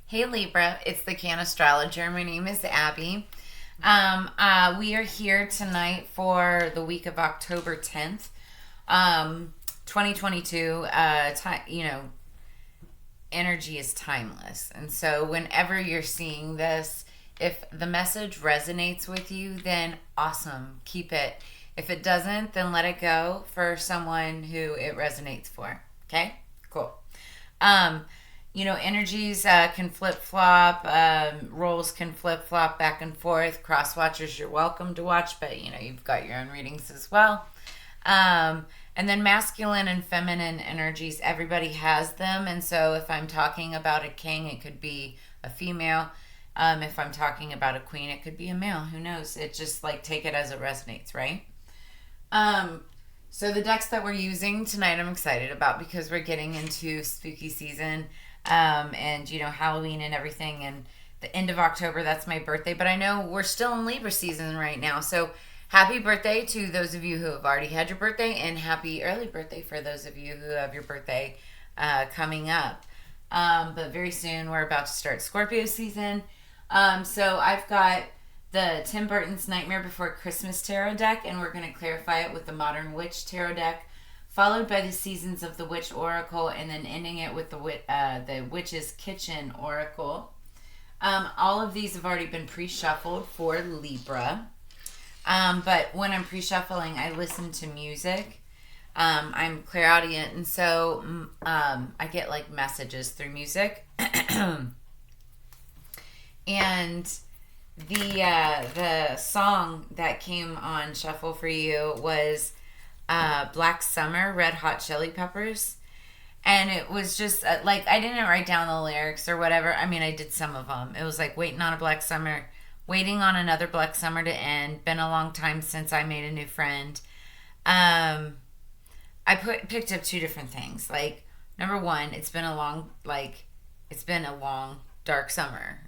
Hey Libra, it's the Cannastrologer. My name is Abby. We are here tonight for the week of October 10th, 2022. Energy is timeless. And so whenever you're seeing this, if the message resonates with you, then awesome, keep it. If it doesn't, then let it go for someone who it resonates for. Okay? Cool. Um, energies can flip flop, roles can flip flop back and forth. Cross watchers, you're welcome to watch, but you've got your own readings as well. And then masculine and feminine energies, everybody has them. And so if I'm talking about a king, it could be a female. If I'm talking about a queen, it could be a male. Who knows? It just take it as it resonates, right? Um, so the decks that we're using tonight, I'm excited about because we're getting into spooky season, and Halloween and everything, and the end of October. That's my birthday, but I know we're still in Libra season right now. So happy birthday to those of you who have already had your birthday, and happy early birthday for those of you who have your birthday coming up. But very soon we're about to start Scorpio season. So I've got the Tim Burton's Nightmare Before Christmas tarot deck, and we're going to clarify it with the Modern Witch tarot deck, followed by the Seasons of the Witch Oracle, and then ending it with the Witch's Kitchen Oracle. All of these have already been pre-shuffled for Libra. But when I'm pre-shuffling, I listen to music. I'm clairaudient, and so I get messages through music. And the song that came on shuffle for you was Black Summer, Red Hot Chili Peppers. And it was just I didn't write down the lyrics or whatever. I mean, I did some of them. It was waiting on a black summer, waiting on another black summer to end. Been a long time since I made a new friend. I picked up two different things. Number one, it's been a long dark summer.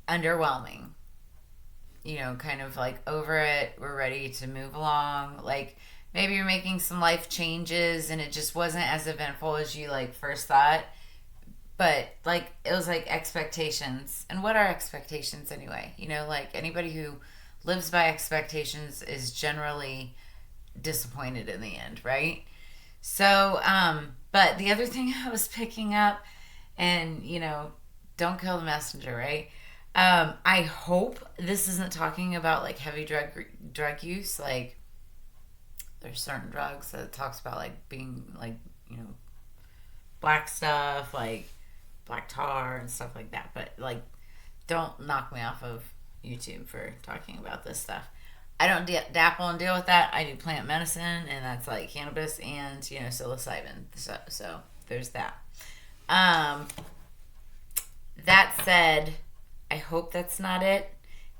Underwhelming. Kind of over it. We're ready to move along. Maybe you're making some life changes and it just wasn't as eventful as you first thought. But it was expectations. And what are expectations anyway? Anybody who lives by expectations is generally disappointed in the end, right? So, but the other thing I was picking up, and don't kill the messenger, right? I hope this isn't talking about heavy drug use. There's certain drugs that it talks about being black stuff, black tar and stuff like that. But don't knock me off of YouTube for talking about this stuff. I don't dapple and deal with that. I do plant medicine, and that's cannabis and psilocybin. So there's that. That said, I hope that's not it,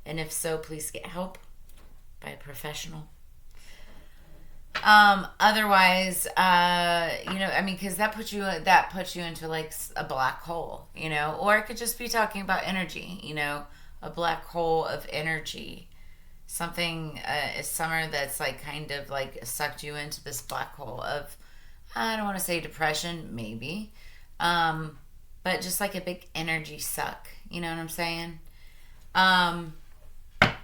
and if so, please get help by a professional. Otherwise, because that puts you into a black hole, or it could just be talking about energy, a black hole of energy, something a summer that's kind of sucked you into this black hole of, I don't want to say depression, maybe, but just a big energy suck. You know what I'm saying?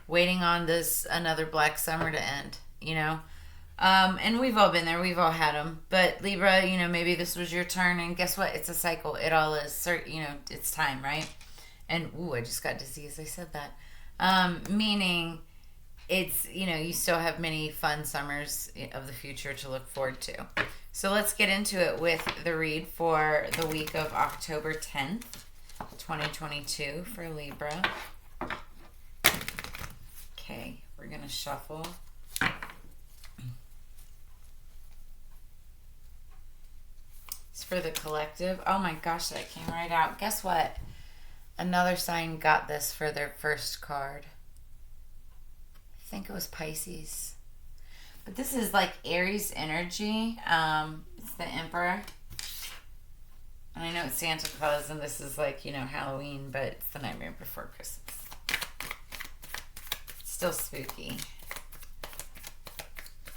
Waiting on this another black summer to end, and we've all been there. We've all had them. But Libra, maybe this was your turn, and guess what? It's a cycle. It all is, it's time, right? And, I just got dizzy as I said that. Meaning it's, you still have many fun summers of the future to look forward to. So let's get into it with the read for the week of October 10th. 2022 for Libra. Okay, we're going to shuffle. It's for the collective. Oh my gosh, that came right out. Guess what? Another sign got this for their first card. I think it was Pisces. But this is Aries energy. It's the Emperor. And I know it's Santa Claus, and this is Halloween, but it's the Nightmare Before Christmas. It's still spooky.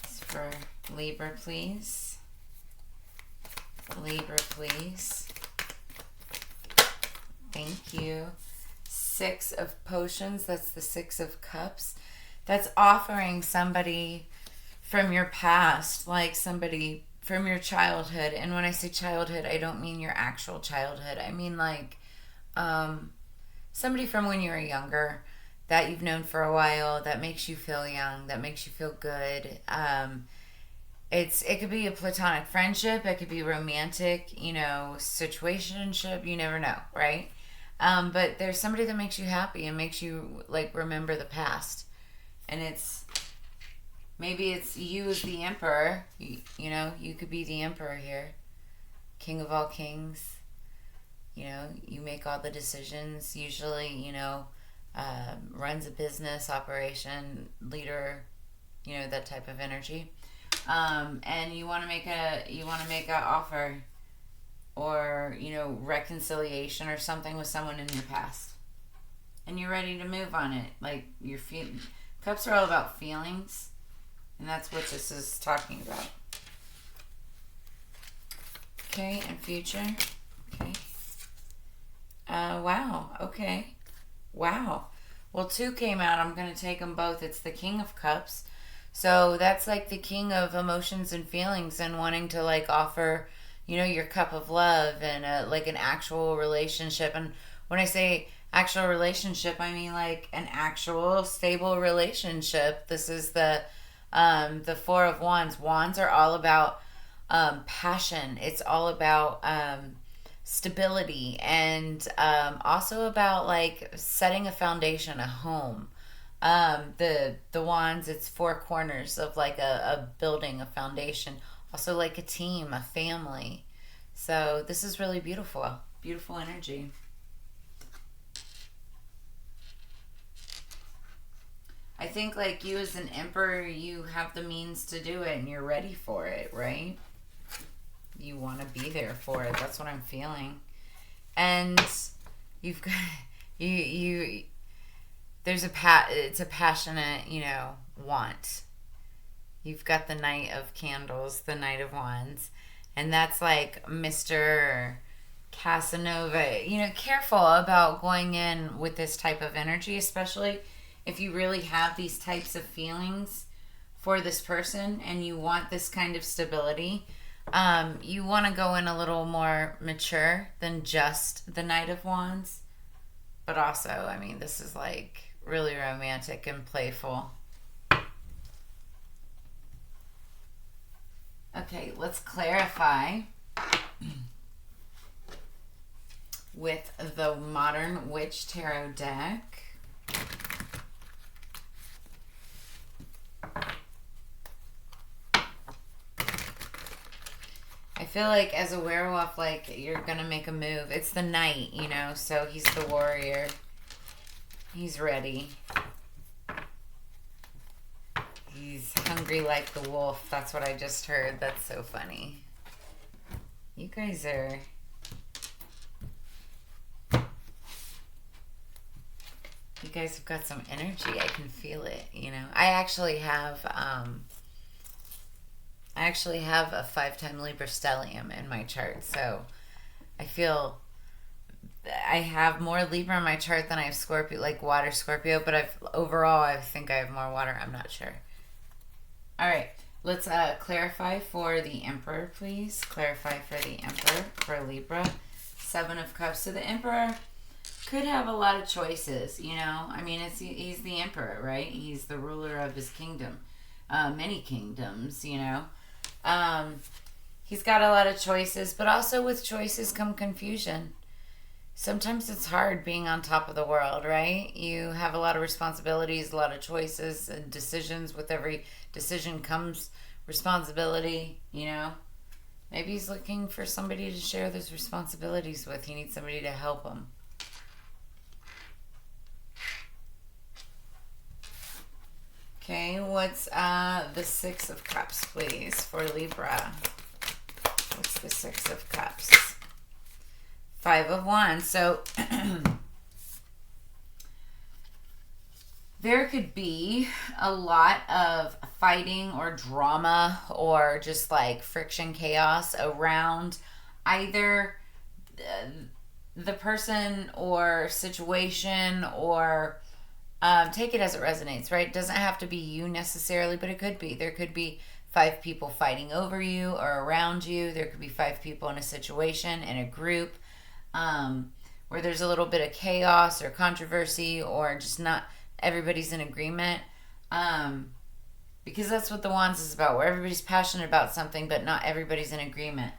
It's for Libra, please. Libra, please. Thank you. 6 of potions. That's the 6 of cups. That's offering somebody from your past, like somebody from your childhood. And when I say childhood, I don't mean your actual childhood. I mean like somebody from when you were younger that you've known for a while that makes you feel young, that makes you feel good. It could be a platonic friendship, it could be romantic, situationship. You never know, right? But there's somebody that makes you happy and makes you like remember the past, and maybe it's you as the emperor. You could be the emperor here, king of all kings. You make all the decisions. Usually, runs a business operation, leader, that type of energy. And you want to make a offer, or reconciliation or something with someone in your past, and you're ready to move on it. Like cups are all about feelings, and that's what this is talking about. Okay, and future. Okay. Wow. Okay. Wow. Well, 2 came out. I'm going to take them both. It's the King of Cups. So that's like the king of emotions and feelings, and wanting to like offer, your cup of love and like an actual relationship. And when I say actual relationship, I mean like an actual stable relationship. This is the 4 of Wands. Wands are all about passion. It's all about stability, and also about like setting a foundation, a home. The Wands, it's 4 corners of like a building, a foundation. Also like a team, a family. So this is really beautiful. Beautiful energy. I think like you as an emperor, you have the means to do it and you're ready for it, right? You want to be there for it. That's what I'm feeling. And you've got it's a passionate, want. You've got the Knight of Candles, the Knight of Wands, and that's like Mr. Casanova. Careful about going in with this type of energy, especially if you really have these types of feelings for this person and you want this kind of stability. You want to go in a little more mature than just the Knight of Wands. But also, I mean, this is like really romantic and playful. Okay, let's clarify with the Modern Witch Tarot deck. I feel like as a werewolf, like you're gonna make a move. It's the knight, so he's the warrior. He's ready. He's hungry like the wolf. That's what I just heard. That's so funny. You guys are... You guys have got some energy. I can feel it, I actually have a 5-time Libra stellium in my chart, so I feel I have more Libra in my chart than I have Scorpio, like water Scorpio, but I think I have more water. I'm not sure. All right, let's clarify for the Emperor, please. Clarify for the Emperor, for Libra. 7 of Cups. So the Emperor could have a lot of choices, I mean, he's the Emperor, right? He's the ruler of his kingdom. Many kingdoms, He's got a lot of choices, but also with choices come confusion. Sometimes it's hard being on top of the world, right? You have a lot of responsibilities, a lot of choices and decisions. With every decision comes responsibility, Maybe he's looking for somebody to share those responsibilities with. He needs somebody to help him. Okay, what's the 6 of Cups, please, for Libra? What's the 6 of Cups? 5 of Wands. So there could be a lot of fighting or drama or just like friction, chaos around either the person or situation or take it as it resonates, right? It doesn't have to be you necessarily, but it could be. There could be 5 people fighting over you or around you. There could be 5 people in a situation, in a group, where there's a little bit of chaos or controversy or just not everybody's in agreement. Because that's what the Wands is about, where everybody's passionate about something, but not everybody's in agreement.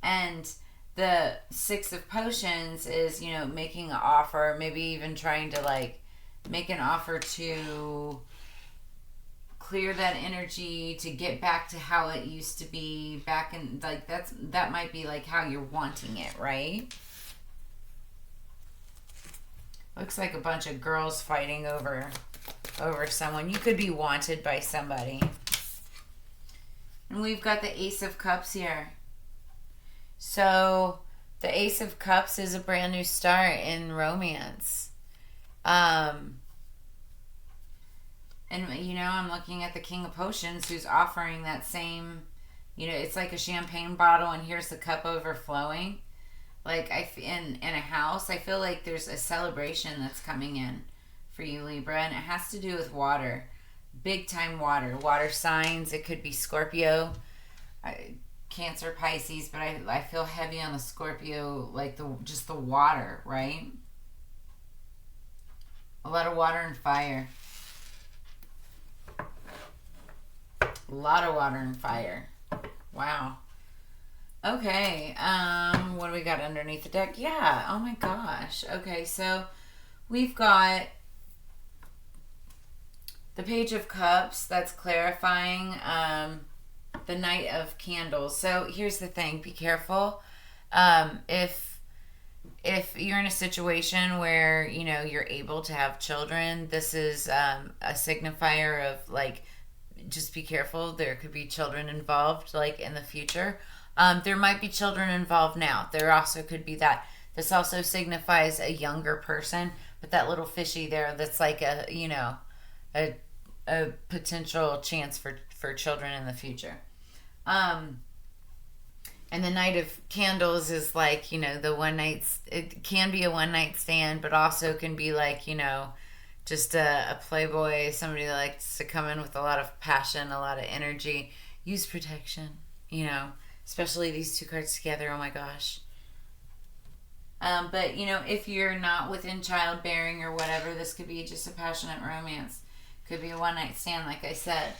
And the 6 of Potions is, making an offer, maybe even trying to, like, make an offer to clear that energy, to get back to how it used to be back in, like, that might be, like, how you're wanting it, right? Looks like a bunch of girls fighting over someone. You could be wanted by somebody. And we've got the Ace of Cups here. So the Ace of Cups is a brand new start in romance. And I'm looking at the King of Potions, who's offering that same, it's like a champagne bottle and here's the cup overflowing. Like, in a house, I feel like there's a celebration that's coming in for you, Libra, and it has to do with water. Big time water signs. It could be Scorpio, Cancer, Pisces, but I feel heavy on the Scorpio, like just the water, right? A lot of water and fire. A lot of water and fire. Wow. Okay, what do we got underneath the deck? Yeah, oh my gosh. Okay, so we've got the Page of Cups, that's clarifying, the Knight of Candles. So here's the thing, be careful. If you're in a situation where, you're able to have children, this is a signifier of, like, just be careful. There could be children involved, like, in the future. There might be children involved now. There also could be that. This also signifies a younger person, but that little fishy there, that's like a potential chance for children in the future. And the Knight of Candles is like, it can be a one night stand, but also can be like, just a playboy, somebody that likes to come in with a lot of passion, a lot of energy, use protection, especially these 2 cards together. Oh my gosh. But if you're not within childbearing or whatever, this could be just a passionate romance. Could be a one night stand, like I said.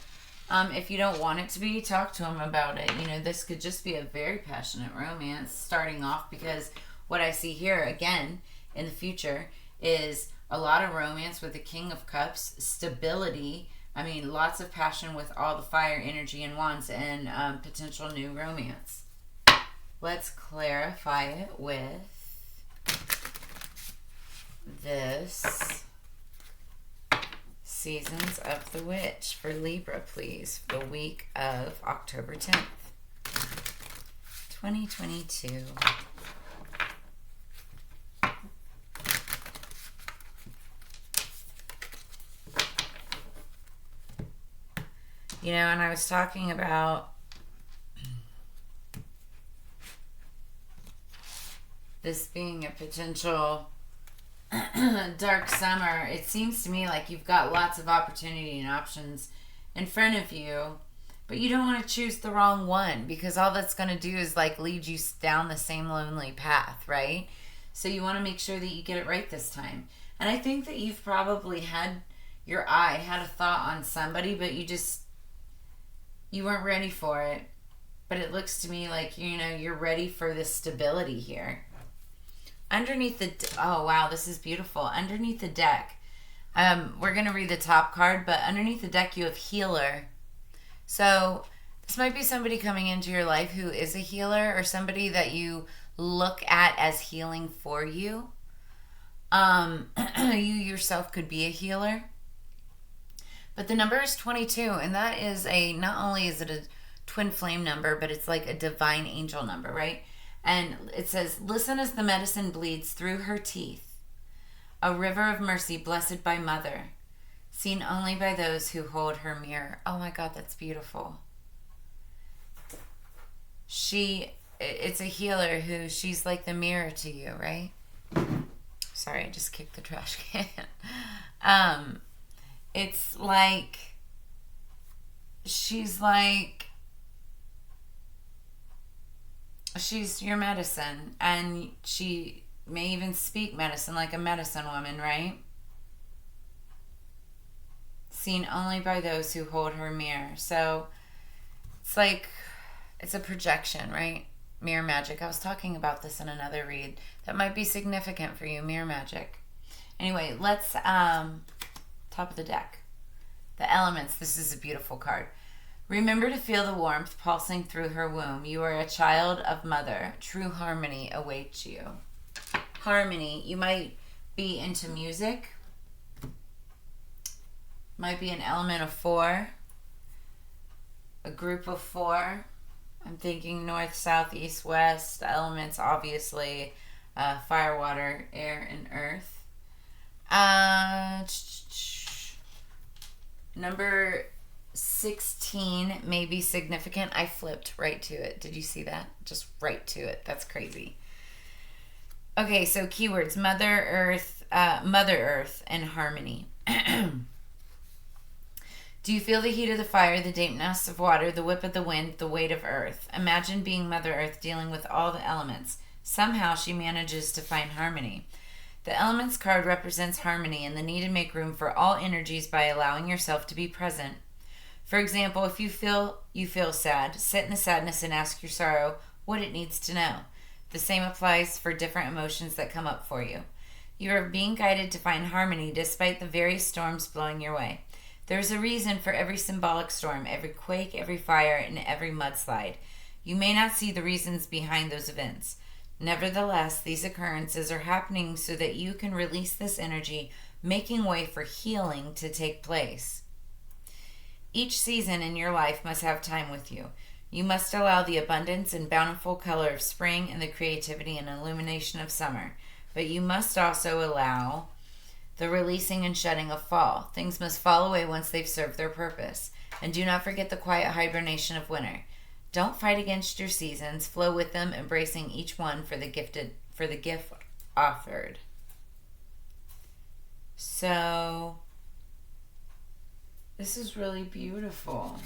If you don't want it to be, talk to him about it. This could just be a very passionate romance starting off, because what I see here again in the future is a lot of romance with the King of Cups, stability. I mean, lots of passion with all the fire, energy, and wands, and potential new romance. Let's clarify it with this Seasons of the Witch for Libra, please, for the week of October 10th, 2022. And I was talking about this being a potential dark summer. It seems to me like you've got lots of opportunity and options in front of you, but you don't want to choose the wrong one, because all that's going to do is, like, lead you down the same lonely path, right? So you want to make sure that you get it right this time. And I think that you've probably had a thought on somebody, but you weren't ready for it. But it looks to me like, you're ready for this stability here. Underneath oh wow, this is beautiful. Underneath the deck, we're going to read the top card, but underneath the deck you have healer. So this might be somebody coming into your life who is a healer, or somebody that you look at as healing for you. You yourself could be a healer. But the number is 22, and that is not only is it a twin flame number, but it's like a divine angel number, right? And it says, listen as the medicine bleeds through her teeth, a river of mercy blessed by mother, seen only by those who hold her mirror. Oh my God, that's beautiful. It's a healer she's like the mirror to you, right? Sorry, I just kicked the trash can. It's like she's your medicine, and she may even speak medicine like a medicine woman, right? Seen only by those who hold her mirror. So it's like, it's a projection, right? Mirror magic. I was talking about this in another read. That might be significant for you, mirror magic. Anyway, let's, top of the deck. The elements. This is a beautiful card. Remember to feel the warmth pulsing through her womb. You are a child of mother. True harmony awaits you. Harmony. You might be into music. Might be an element of 4. A group of 4. I'm thinking north, south, east, west. Elements, obviously, fire, water, air, and earth. Number 16 may be significant. I flipped right to it. Did you see that? Just right to it. That's crazy. Okay, so keywords: Mother Earth, and harmony. Do you feel the heat of the fire, the dampness of water, the whip of the wind, the weight of earth? Imagine being Mother Earth dealing with all the elements. Somehow she manages to find harmony. The Elements card represents harmony and the need to make room for all energies by allowing yourself to be present. For example, if you feel sad, sit in the sadness and ask your sorrow what it needs to know. The same applies for different emotions that come up for you. You are being guided to find harmony despite the various storms blowing your way. There's a reason for every symbolic storm, every quake, every fire, and every mudslide. You may not see the reasons behind those events. Nevertheless, these occurrences are happening so that you can release this energy, making way for healing to take place. Each season in your life must have time with you. You must allow the abundance and bountiful color of spring and the creativity and illumination of summer. But you must also allow the releasing and shedding of fall. Things must fall away once they've served their purpose. And do not forget the quiet hibernation of winter. Don't fight against your seasons. Flow with them, embracing each one for the gift offered. So, this is really beautiful.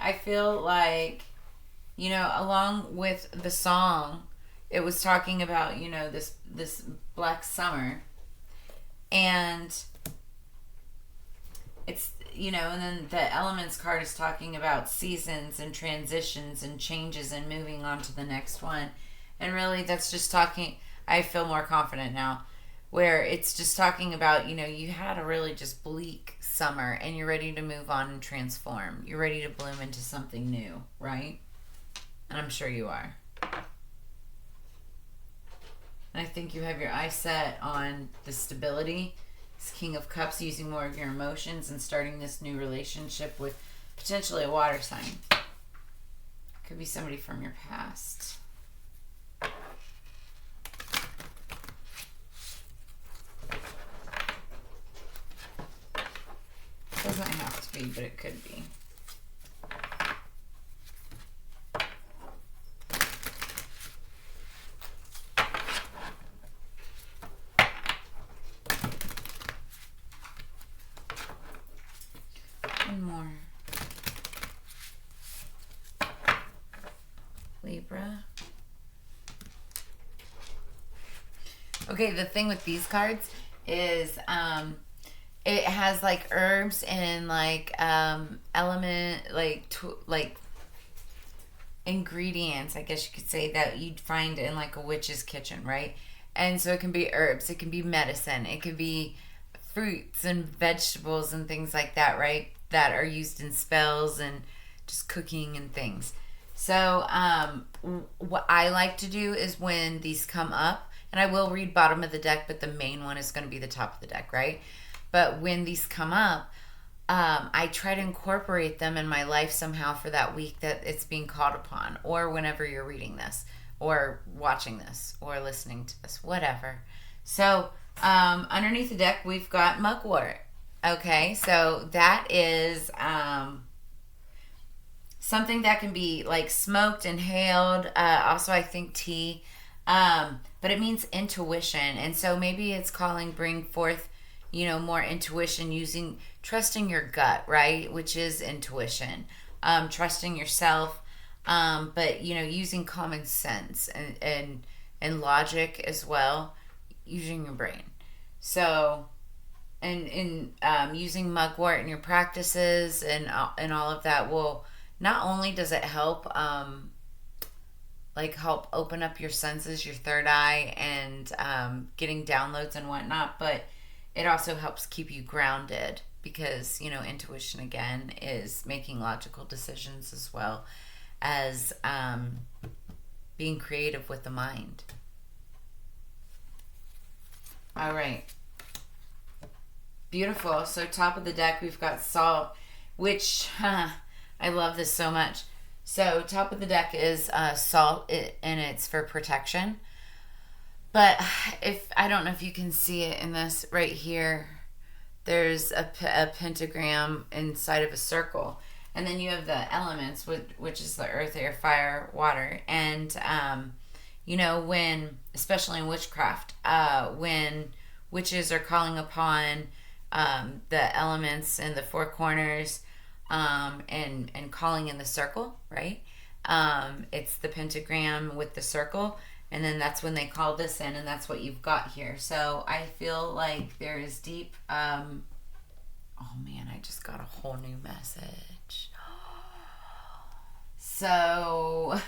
I feel like, along with the song, it was talking about, this black summer. And it's, and then the Elements card is talking about seasons and transitions and changes and moving on to the next one. And really, that's just talking, I feel more confident now, where it's just talking about, you had a really just bleak summer and you're ready to move on and transform. You're ready to bloom into something new, right? And I'm sure you are. And I think you have your eyes set on the stability. This King of Cups, using more of your emotions and starting this new relationship with potentially a water sign. Could be somebody from your past. Doesn't have to be, but it could be. One more. Libra. Okay, the thing with these cards is it has like herbs and like element like ingredients, I guess you could say, that you'd find in like a witch's kitchen, right? And so it can be herbs, it can be medicine, it could be fruits and vegetables and things like that, right? That are used in spells and just cooking and things. So what I like to do is when these come up, and I will read bottom of the deck, but the main one is going to be the top of the deck, right? But when these come up, I try to incorporate them in my life somehow for that week that it's being called upon, or whenever you're reading this, or watching this, or listening to this, whatever. So underneath the deck, we've got mugwort. Okay, so that is something that can be like smoked, inhaled. Also, I think tea. But it means intuition. And so maybe it's calling, bring forth, more intuition, trusting your gut, right? Which is intuition. Trusting yourself, but, using common sense and logic as well, using your brain. So, and in using mugwort in your practices and all of that will, not only does it help help open up your senses, your third eye, and getting downloads and whatnot, but it also helps keep you grounded because, intuition again is making logical decisions as well as being creative with the mind. All right. Beautiful. So top of the deck, we've got salt, which I love this so much. So top of the deck is salt, and it's for protection. But I don't know if you can see it in this right here, there's a pentagram inside of a circle. And then you have the elements, which is the earth, air, fire, water. And, when, especially in witchcraft, when witches are calling upon the elements in the four corners, and calling in the circle, right? It's the pentagram with the circle, and then that's when they call this in, and that's what you've got here. So I feel like there is deep, oh man, I just got a whole new message. So,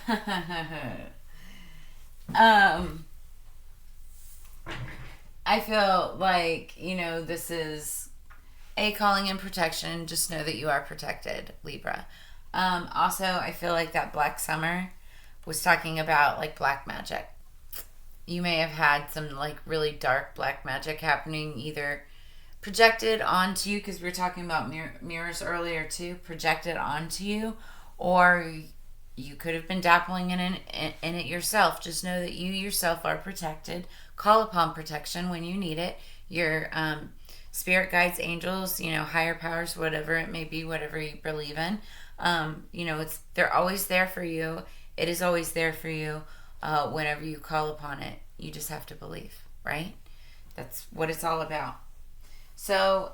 I feel like, this is calling in protection. Just know that you are protected, Libra. Also, I feel like that Black Summer was talking about like black magic. You may have had some like really dark black magic happening, either projected onto you, because we were talking about mirrors earlier too, projected onto you, or you could have been dabbling in it yourself. Just know that you yourself are protected. Call upon protection when you need it. Your spirit guides, angels, higher powers, whatever it may be, whatever you believe in, they're always there for you. It is always there for you whenever you call upon it. You just have to believe, right? That's what it's all about. So,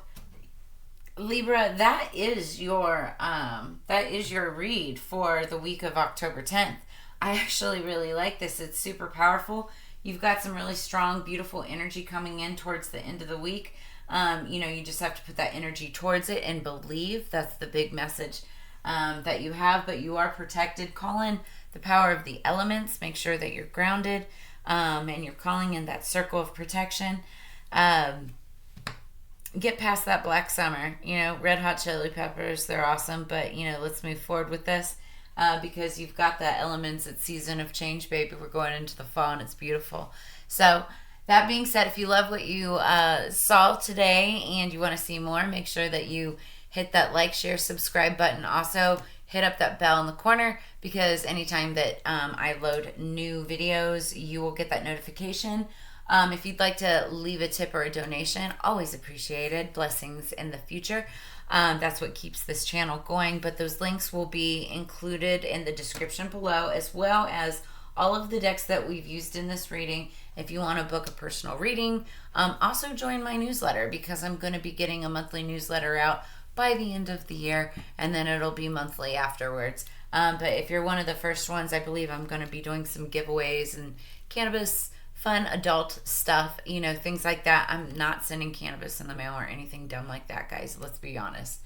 Libra, that is your read for the week of October 10th. I actually really like this. It's super powerful. You've got some really strong, beautiful energy coming in towards the end of the week. You just have to put that energy towards it and believe. That's the big message that you have, but you are protected. Call in the power of the elements. Make sure that you're grounded, and you're calling in that circle of protection. Get past that Black Summer. Red Hot Chili Peppers, they're awesome, but let's move forward with this because you've got the elements. It's season of change, baby. We're going into the fall, and it's beautiful. So that being said, if you love what you saw today and you want to see more, make sure that you hit that like, share, subscribe button. Also, hit up that bell in the corner, because anytime that I load new videos, you will get that notification. If you'd like to leave a tip or a donation, always appreciated. Blessings in the future. That's what keeps this channel going. But those links will be included in the description below, as well as all of the decks that we've used in this reading. If you want to book a personal reading, also join my newsletter, because I'm going to be getting a monthly newsletter out by the end of the year, and then it'll be monthly afterwards. But if you're one of the first ones, I believe I'm going to be doing some giveaways and cannabis, fun adult stuff, things like that. I'm not sending cannabis in the mail or anything dumb like that, guys. Let's be honest.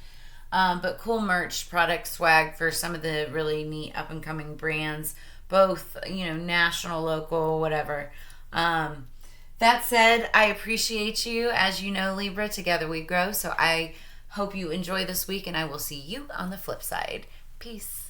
But cool merch, product swag for some of the really neat up and coming brands, both, national, local, whatever. That said, I appreciate you. As you know, Libra, together we grow. So I hope you enjoy this week, and I will see you on the flip side. Peace.